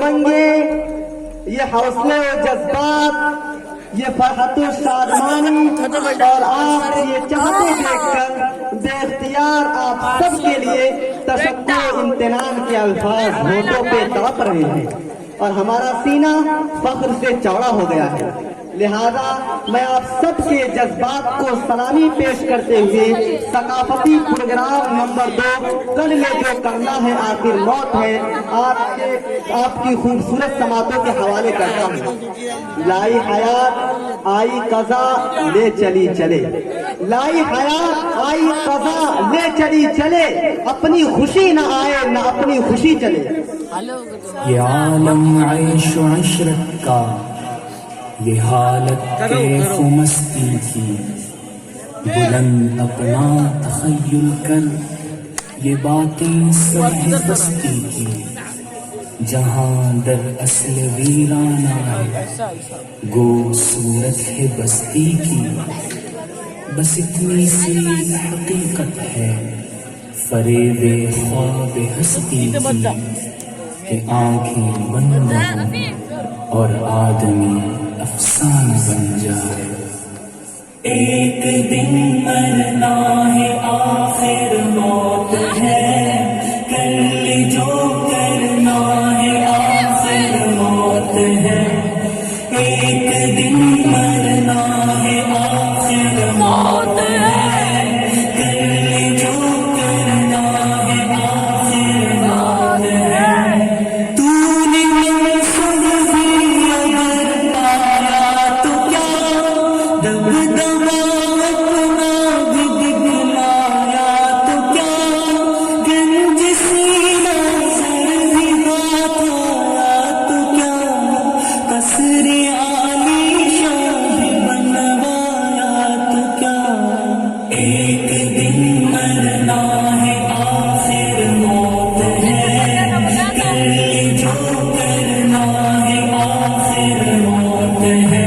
उमंगे, ये हौसले और जज्बात, ये फरहत और शादमानी और आप ये चाहते देखकर बेख्तियार आप सबके लिए तशक्कुर इम्तिनान के अल्फाज होठों पे तड़प रहे हैं और हमारा सीना फख्र से चौड़ा हो गया है। लिहाजा मैं आप सबके जज्बात को सलामी पेश करते हुए सकाफती प्रोग्राम नंबर 2 कल में जो करना है आखिर मौत है आपकी खूबसूरत समातों के हवाले करता हूँ। लाई हयात आई कज़ा ले चली चले, लाई हयात आई कज़ा ले चली चले, अपनी खुशी न आए न अपनी खुशी चले। ये आलम ऐश व इशरत का, ये हालत कैफ मस्ती की, बुलंद अपना तखय्युल कर, ये बातें सब है बस्ती की, जहां दर असल वीराना है, गो सूरत है बस्ती की। बस इतनी सी हकीकत है फरेबे ख्वाब हस्ती की, कि आंखें बंद हों और आदमी अफसाना बन जाए। एक दिन मरना है आखिर मौत है, कल जो करना है आखिर मौत है। एक दिन मरना है आखिर मौत है, कल जो करना है आखिर मौत है। तूने मंसूर भी अगर पाया तो क्या, दबदबा अपना भी दिखलाया तो क्या, गंज सीना सर भी हाथ आया तो क्या, कसरे आलीशान भी बनवाया तो क्या। एक दिन मरना है आखिर मौत है, कल जो करना है आखिर मौत है।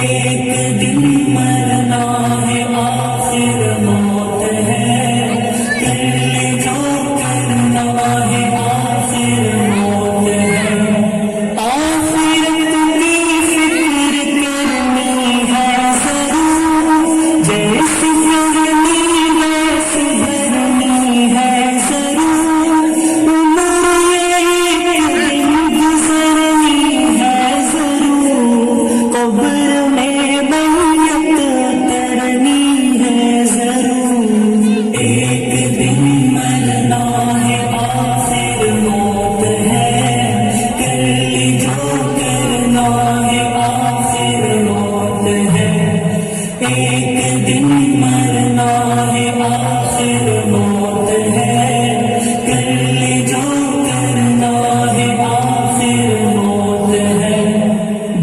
एक दिन मरना है आखिर मौत है, कल जो करना है आखिर मौत है। आखिरत की फिक्र करनी है जरूर, जैसी करनी वैसी भरनी है जरूर। उम्र एक दिन गुजरनी है जरूर, कब्र में मैयत उतरनी है जरूर। एक दिन मरना है आखिर मौत है, कल जो करना है आखिर मौत है। एक दिन मरना है आखिर मौत है, कल जो करना है आखिर मौत है।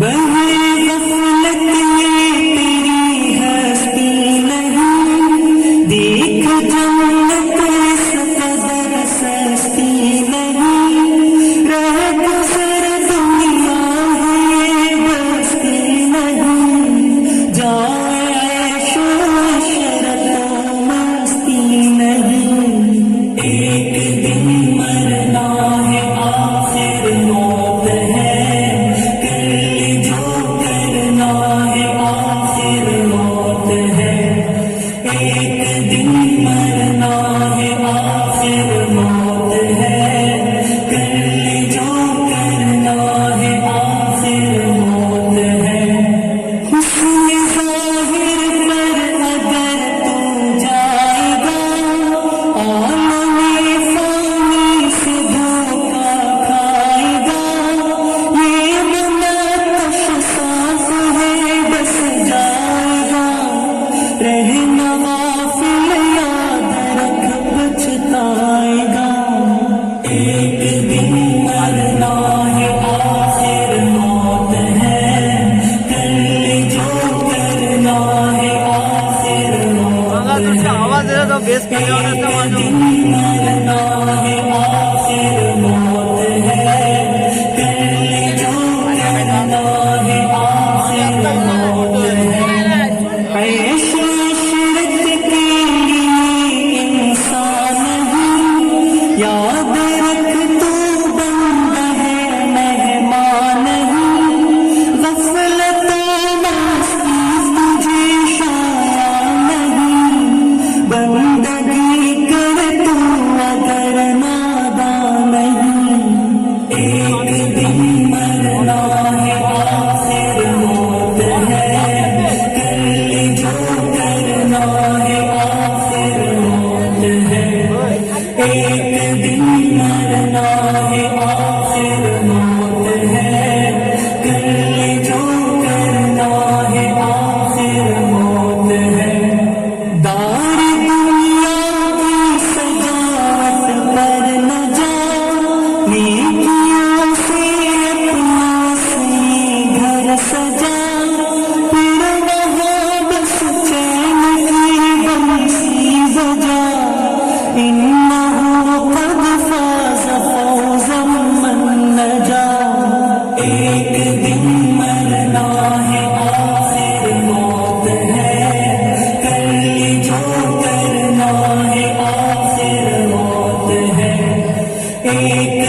बहे गफलत ये तेरी हस्ती नहीं, देख जन्नत इस कदर सस्ती नहीं। रह गुजर दुनिया है ये बस्ती नहीं, जाए ऐश व इशरत व मस्ती नहीं। एक दिन मरना है आखिर मौत है, कल जो करना है आखिर मौत है। एक दिन मरना है आखिर मौत है, कल जो करना है आखिर मौत है। हुस्न ज़ाहिर पर अगर तू जाएगा, आलमे फ़ानी से धोखा खाएगा। ये मुनक़्क़श साफ़ है बस जाएगा, रहना गाफ़िल याद रख पछताएगा। एक दिन मरना है आखिर मौत है, कल जो करना है आखिर मौत है। एक दिन मरना है आखिर मौत है, कल जो करना है आखिर मौत है। ऐश व इशरत के लिए इंसान हूँ, याद रख तू बंदा है ایک